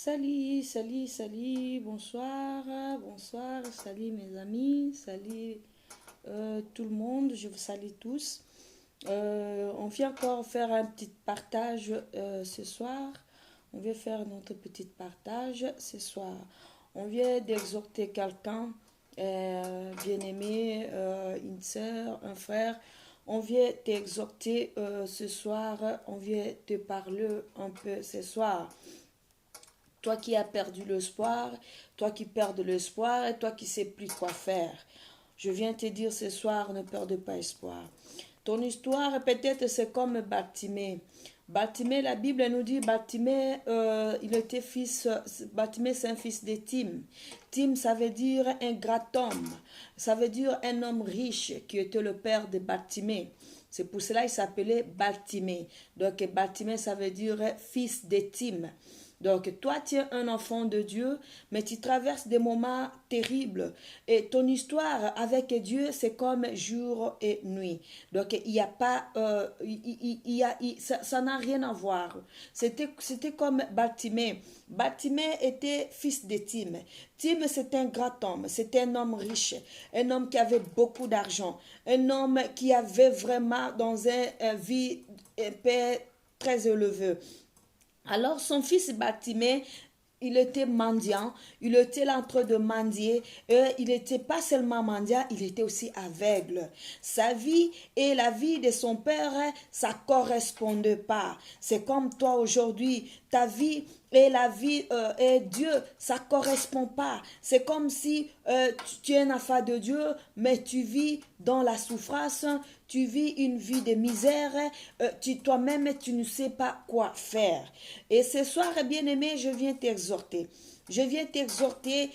Salut, salut, salut, bonsoir, bonsoir, salut mes amis, salut tout le monde, je vous salue tous. On vient encore faire un petit partage ce soir. On vient faire notre petit partage ce soir. On vient d'exhorter quelqu'un, bien-aimé, une soeur, un frère. On vient t'exhorter ce soir, on vient te parler un peu ce soir. Toi qui as perdu l'espoir, toi qui perds de l'espoir et toi qui sais plus quoi faire. Je viens te dire ce soir, ne perds pas espoir. Ton histoire, peut-être, c'est comme Bartimée. Bartimée, la Bible nous dit, Bartimée, il était fils, Bartimée, c'est un fils de Tim. Tim, ça veut dire un grand homme. Ça veut dire un homme riche qui était le père de Bartimée. C'est pour cela qu'il s'appelait Bartimée. Donc, Bartimée, ça veut dire fils de Tim. Donc, toi, tu es un enfant de Dieu, mais tu traverses des moments terribles. Et ton histoire avec Dieu, c'est comme jour et nuit. Donc, il n'y a pas, ça n'a rien à voir. C'était comme Bartimée. Bartimée était fils de Tim. Tim, c'est un grand homme, c'est un homme riche, un homme qui avait beaucoup d'argent, un homme qui avait vraiment dans un vie un paix très élevée. Alors son fils Bartimée, il était mendiant, il était là en train de mendier, et il n'était pas seulement mendiant, il était aussi aveugle. Sa vie et la vie de son père, ça ne correspondait pas. C'est comme toi aujourd'hui, ta vie et la vie et Dieu, ça ne correspond pas. C'est comme si tu es un enfant de Dieu, mais tu vis dans la souffrance, tu vis une vie de misère, toi-même tu ne sais pas quoi faire. Et ce soir, bien-aimé, je viens t'exhorter. Je viens t'exhorter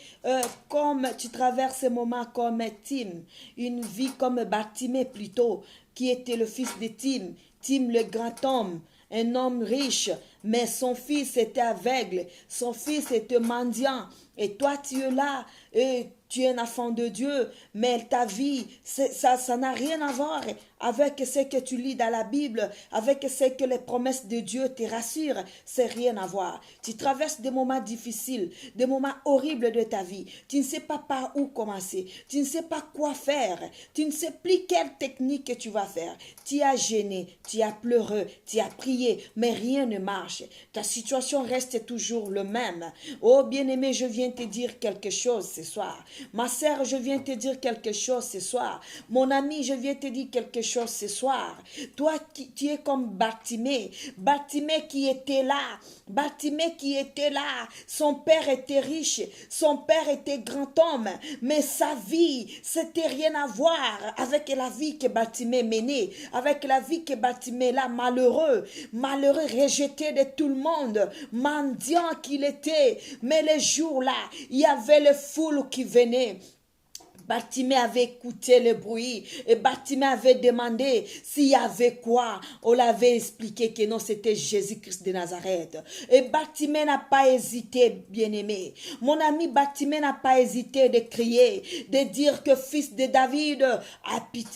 comme tu traverses ce moment comme Tim, une vie comme Bartimée plutôt, qui était le fils de Tim, Tim le grand homme, un homme riche, mais son fils était aveugle, son fils était mendiant, et toi tu es là, et tu es un enfant de Dieu, mais ta vie, ça n'a rien à voir avec ce que tu lis dans la Bible, avec ce que les promesses de Dieu te rassurent, c'est rien à voir. Tu traverses des moments difficiles, des moments horribles de ta vie. Tu ne sais pas par où commencer, tu ne sais pas quoi faire, tu ne sais plus quelle technique que tu vas faire. Tu as gêné, tu as pleuré, tu as prié, mais rien ne marche. Ta situation reste toujours le même. Oh bien-aimé, je viens te dire quelque chose ce soir. Ma sœur, je viens te dire quelque chose ce soir. Mon ami, je viens te dire quelque chose ce soir. Toi qui es comme Bartimée, Bartimée qui était là, Bartimée qui était là. Son père était riche, son père était grand homme, mais sa vie, c'était rien à voir avec la vie que Bartimée menait, avec la vie que Bartimée là, malheureux, rejeté de tout le monde, mendiant qu'il était. Mais les jours-là, il y avait les foules qui venaient. Bartimée avait écouté le bruit et Bartimée avait demandé s'il y avait quoi. On l'avait expliqué que non, c'était Jésus-Christ de Nazareth. Et Bartimée n'a pas hésité, bien-aimé. Mon ami Bartimée n'a pas hésité de crier, de dire que fils de David,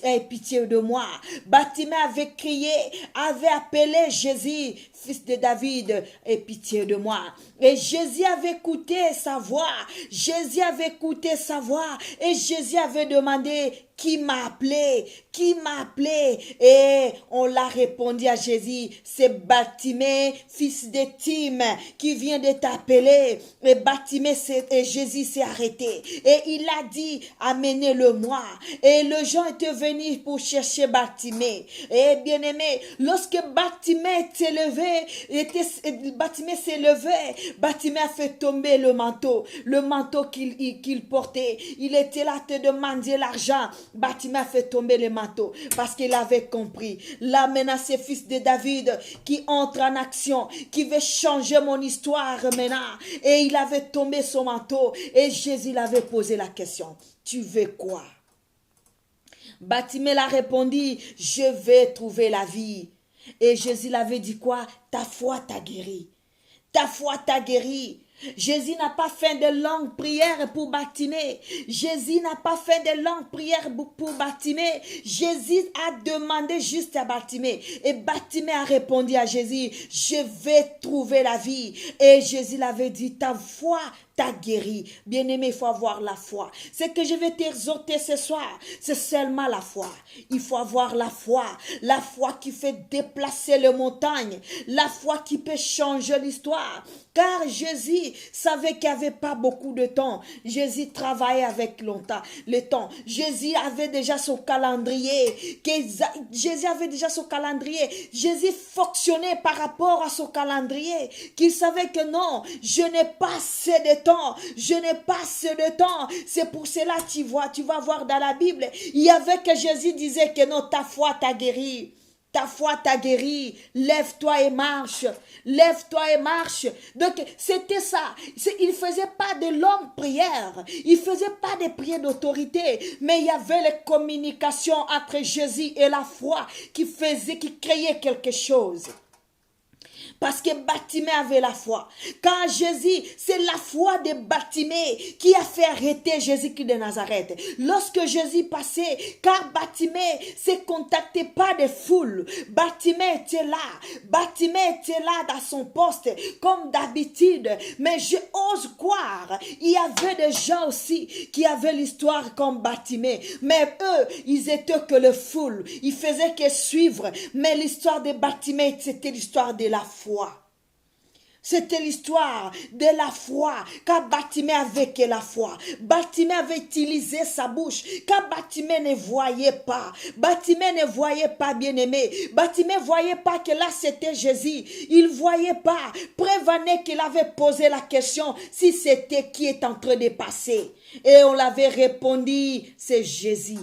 aie pitié de moi. Bartimée avait crié, avait appelé Jésus, fils de David, aie pitié de moi. Et Jésus avait écouté sa voix. Jésus avait écouté sa voix. Et Jésus avait demandé, qui m'a appelé? Qui m'a appelé? Et on l'a répondu à Jésus, c'est Bartimée, fils de Tim, qui vient de t'appeler. Et Bartimée, et Jésus s'est arrêté. Et il a dit, amenez-le-moi. Et les gens étaient venus pour chercher Bartimée. Et bien aimé, lorsque Bartimée s'est levé, Bartimée s'est levé, Bartimée a fait tomber le manteau qu'il portait. Il était là te demander l'argent. Bartimée a fait tomber le manteau parce qu'il avait compris. Là maintenant c'est fils de David qui entre en action, qui veut changer mon histoire maintenant. Et il avait tombé son manteau et Jésus l'avait posé la question. Tu veux quoi? Bartimée l'a répondu, je vais trouver la vie. Et Jésus l'avait dit quoi? Ta foi t'a guéri. Ta foi t'a guéri. Jésus n'a pas fait de longues prières pour Bartimée. Jésus n'a pas fait de longues prières pour Bartimée. Jésus a demandé juste à Bartimée. Et Bartimée a répondu à Jésus, je vais trouver la vie. Et Jésus l'avait dit, ta foi t'a guéri. Bien-aimé, il faut avoir la foi. Ce que je vais t'exhorter ce soir, c'est seulement la foi. Il faut avoir la foi. La foi qui fait déplacer les montagnes. La foi qui peut changer l'histoire. Car Jésus savait qu'il n'y avait pas beaucoup de temps. Jésus travaillait avec le temps. Jésus avait déjà son calendrier. Jésus avait déjà son calendrier. Jésus fonctionnait par rapport à son calendrier. Qu'il savait que non, je n'ai pas assez de temps. Je n'ai pas assez de temps. C'est pour cela, tu vas voir dans la Bible, il y avait que Jésus disait que non, ta foi t'a guéri. Ta foi t'a guéri. Lève-toi et marche. Lève-toi et marche. Donc, c'était ça. Il ne faisait pas de longues prières. Il ne faisait pas de prières d'autorité. Mais il y avait les communications entre Jésus et la foi qui créait quelque chose. Parce que Bartimée avait la foi. Quand Jésus, c'est la foi de Bartimée qui a fait arrêter Jésus-Christ de Nazareth. Lorsque Jésus passait, car Bartimée ne se contactait pas de foule. Bartimée était là. Bartimée était là dans son poste, comme d'habitude. Mais je ose croire, il y avait des gens aussi qui avaient l'histoire comme Bartimée. Mais eux, ils étaient que le foule. Ils faisaient que suivre. Mais l'histoire de Bartimée, c'était l'histoire de la foi. C'était l'histoire de la foi. Car Bartimée avait que la foi. Bartimée avait utilisé sa bouche. Car Bartimée ne voyait pas. Bartimée ne voyait pas, bien-aimé. Bartimée ne voyait pas que là c'était Jésus. Il ne voyait pas. Prévenait qu'il avait posé la question si c'était qui est en train de passer. Et on l'avait répondu, c'est Jésus.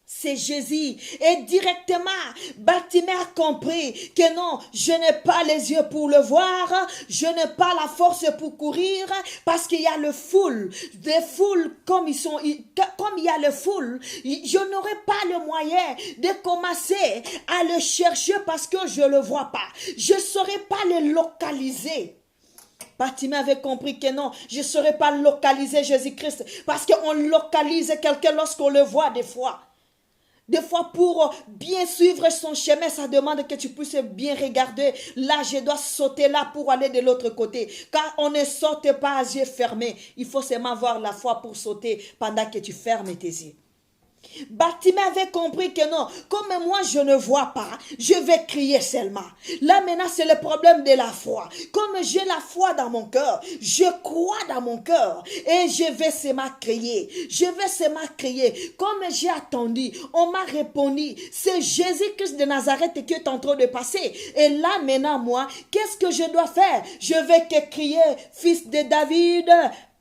C'est Jésus. Et directement, Bartimée a compris que non, je n'ai pas les yeux pour le voir, je n'ai pas la force pour courir, parce qu'il y a le foule. Des foules, comme il y a le foule, je n'aurai pas le moyen de commencer à le chercher parce que je ne le vois pas. Je ne saurais pas le localiser. Bartimée avait compris que non, je ne saurais pas localiser Jésus-Christ, parce qu'on localise quelqu'un lorsqu'on le voit des fois. Des fois, pour bien suivre son chemin, ça demande que tu puisses bien regarder. Là, je dois sauter là pour aller de l'autre côté. Car on ne saute pas à yeux fermés. Il faut seulement avoir la foi pour sauter pendant que tu fermes tes yeux. Bartimée avait compris que non, comme moi je ne vois pas, je vais crier seulement. Là maintenant c'est le problème de la foi. Comme j'ai la foi dans mon cœur, je crois dans mon cœur et je vais seulement crier. Je vais seulement crier. Comme j'ai attendu, on m'a répondu, c'est Jésus-Christ de Nazareth qui est en train de passer. Et là maintenant moi, qu'est-ce que je dois faire? Je vais que crier, fils de David,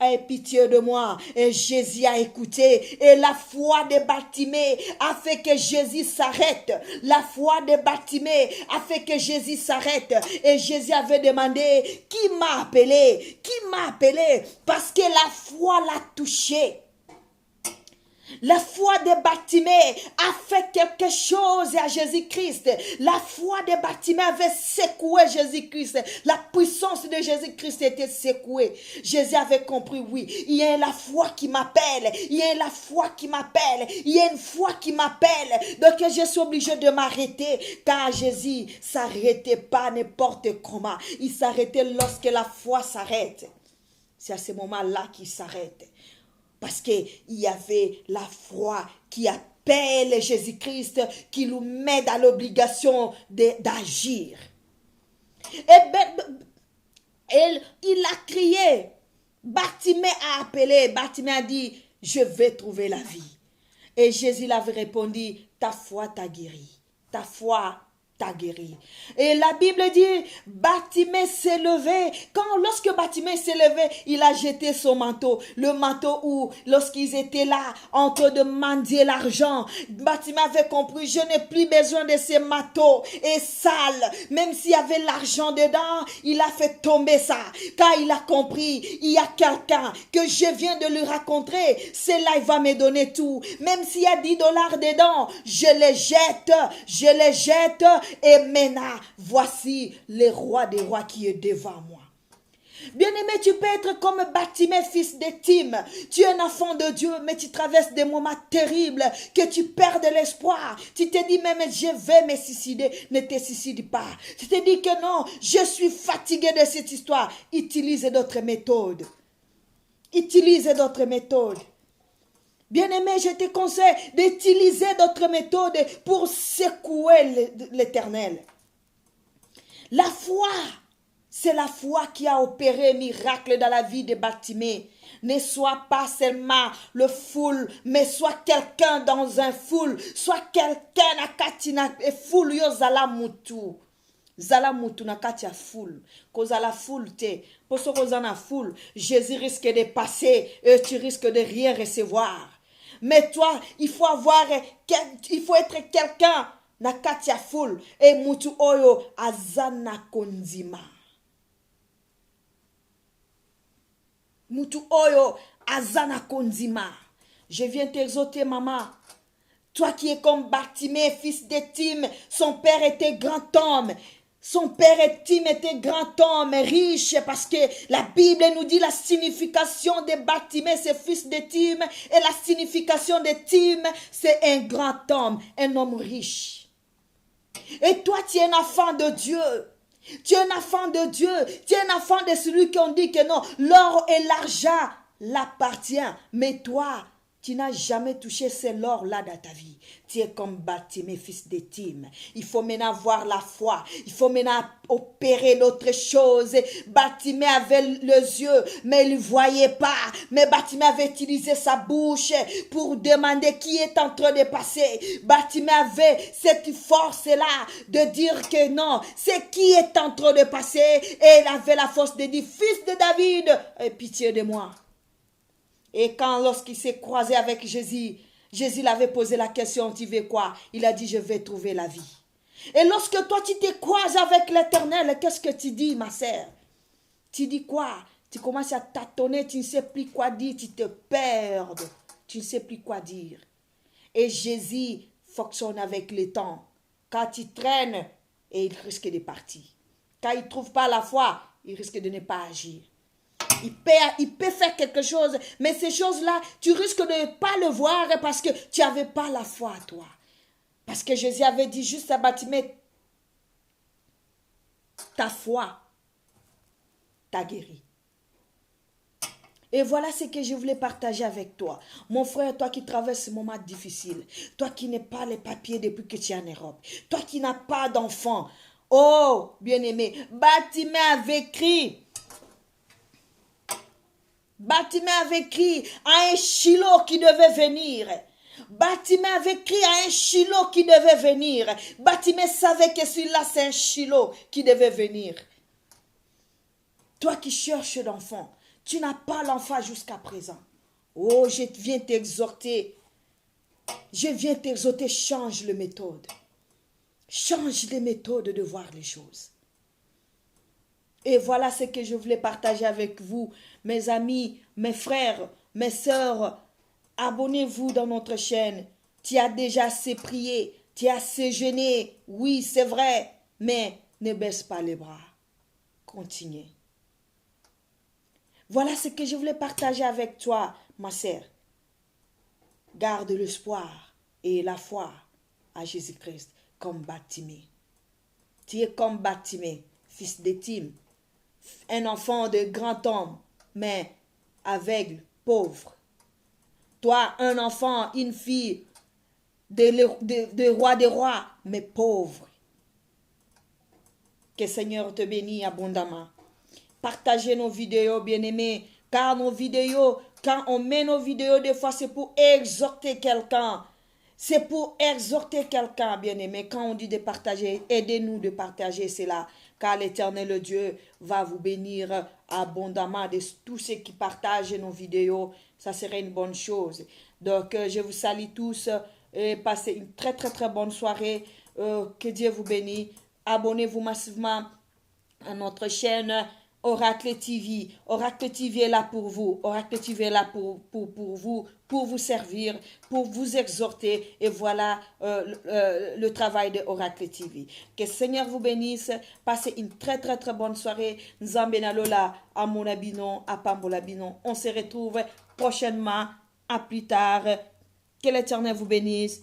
aie pitié de moi. Et Jésus a écouté. Et la foi de Bartimée a fait que Jésus s'arrête. La foi de Bartimée a fait que Jésus s'arrête. Et Jésus avait demandé, qui m'a appelé? Qui m'a appelé? Parce que la foi l'a touché. La foi de Bartimée a fait quelque chose à Jésus-Christ. La foi de Bartimée avait secoué Jésus-Christ. La puissance de Jésus-Christ était secouée. Jésus avait compris, oui, il y a la foi qui m'appelle. Il y a la foi qui m'appelle. Il y a une foi qui m'appelle. Donc je suis obligé de m'arrêter. Car Jésus ne s'arrêtait pas n'importe comment. Il s'arrêtait lorsque la foi s'arrête. C'est à ce moment-là qu'il s'arrête. Parce qu'il y avait la foi qui appelle Jésus-Christ, qui nous met dans l'obligation d'agir. Et il a crié. Bartimée a appelé. Bartimée a dit, je vais trouver la vie. Et Jésus l'avait répondu, ta foi t'a guéri. Ta foi t'a guéri. Et la Bible dit, Bartimée s'est levé. Lorsque Bartimée s'est levé, il a jeté son manteau. Le manteau où, lorsqu'ils étaient là, en train de mendier l'argent, Bartimée avait compris, je n'ai plus besoin de ces manteaux et sales. Même s'il y avait l'argent dedans, il a fait tomber ça. Car il a compris, il y a quelqu'un que je viens de lui raconter. Cela, il va me donner tout. Même s'il y a $10 dedans, je les jette. Et maintenant, voici le roi des rois qui est devant moi. Bien-aimé, tu peux être comme Bartimée, fils de Tim. Tu es un enfant de Dieu, mais tu traverses des moments terribles, que tu perds de l'espoir. Tu te dis même, je vais me suicider. Ne te suicide pas. Tu te dis que non, je suis fatigué de cette histoire. Utilise d'autres méthodes. Utilise d'autres méthodes. Bien-aimé, je te conseille d'utiliser d'autres méthodes pour secouer l'Éternel. La foi, c'est la foi qui a opéré un miracle dans la vie de Bartimée. Ne sois pas seulement le foule, mais sois quelqu'un dans un foule. Sois quelqu'un à katina et foule yo zala mutu. Zala mutu na katia foule. Cause la foule te. Pour ce qu'on a foule, Jésus risque de passer et tu risques de rien recevoir. Mais toi, il faut être quelqu'un na katia foule et mutu oyo azana konzima. Mutu oyo azana konzima. Je viens t'exhorter, maman. Toi qui es comme Bartimée, fils de Tim, son père était grand homme. Son père Tim était grand homme, riche, parce que la Bible nous dit la signification de Bartimée, c'est fils de Tim, et la signification de Tim, c'est un grand homme, un homme riche. Et toi, tu es un enfant de Dieu. Tu es un enfant de Dieu. Tu es un enfant de celui qui ont dit que non, l'or et l'argent l'appartient. Mais toi, tu n'as jamais touché l'or-là dans ta vie. Tu es comme Bartimée, fils de Tim. Il faut maintenant avoir la foi. Il faut maintenant opérer d'autres choses. Bartimée avait les yeux, mais il ne voyait pas. Mais Bartimée avait utilisé sa bouche pour demander qui est en train de passer. Bartimée avait cette force-là de dire que non, c'est qui est en train de passer. Et il avait la force de dire, fils de David, aie pitié de moi. Et lorsqu'il s'est croisé avec Jésus, Jésus l'avait posé la question, tu veux quoi? Il a dit, je vais trouver la vie. Et lorsque toi, tu te croises avec l'Éternel, qu'est-ce que tu dis, ma sœur? Tu dis quoi? Tu commences à tâtonner, tu ne sais plus quoi dire, tu te perds. Tu ne sais plus quoi dire. Et Jésus fonctionne avec le temps. Quand il traîne, et il risque de partir. Quand il ne trouve pas la foi, il risque de ne pas agir. Il peut faire quelque chose, mais ces choses-là, tu risques de ne pas le voir parce que tu n'avais pas la foi à toi. Parce que Jésus avait dit juste à Bartimée, ta foi t'a guéri. Et voilà ce que je voulais partager avec toi. Mon frère, toi qui traverses ce moment difficile, toi qui n'as pas les papiers depuis que tu es en Europe, toi qui n'as pas d'enfant, oh, bien-aimé, Bartimée avait crié. Bartimée avait crié à un Shiloh qui devait venir. Bartimée avait crié à un Shiloh qui devait venir. Bartimée savait que celui-là, c'est un Shiloh qui devait venir. Toi qui cherches l'enfant, tu n'as pas l'enfant jusqu'à présent. Oh, je viens t'exhorter. Je viens t'exhorter, change les méthodes. Change les méthodes de voir les choses. Et voilà ce que je voulais partager avec vous, mes amis, mes frères, mes sœurs. Abonnez-vous dans notre chaîne. Tu as déjà assez prié, tu as assez jeûné. Oui, c'est vrai, mais ne baisse pas les bras. Continuez. Voilà ce que je voulais partager avec toi, ma sœur. Garde l'espoir et la foi à Jésus-Christ comme Bartimée. Tu es comme Bartimée, fils de Tim. Un enfant de grand homme, mais aveugle, pauvre. Toi, un enfant, une fille de roi des rois, mais pauvre. Que le Seigneur te bénisse abondamment. Partagez nos vidéos, bien-aimés, car nos vidéos, quand on met nos vidéos, des fois, c'est pour exhorter quelqu'un. C'est pour exhorter quelqu'un, bien-aimé. Quand on dit de partager, aidez-nous de partager cela. Car l'Éternel Dieu va vous bénir abondamment de tous ceux qui partagent nos vidéos. Ça serait une bonne chose. Donc, je vous salue tous et passez une très, très, très bonne soirée. Que Dieu vous bénisse. Abonnez-vous massivement à notre chaîne. Oracle TV. Oracle TV est là pour vous. Oracle TV est là pour vous servir, pour vous exhorter. Et voilà le travail de Oracle TV. Que Seigneur vous bénisse. Passez une très très très bonne soirée. Nzambe Lola, à Monabinon, à Pambolabinon. On se retrouve prochainement. À plus tard. Que l'Éternel vous bénisse.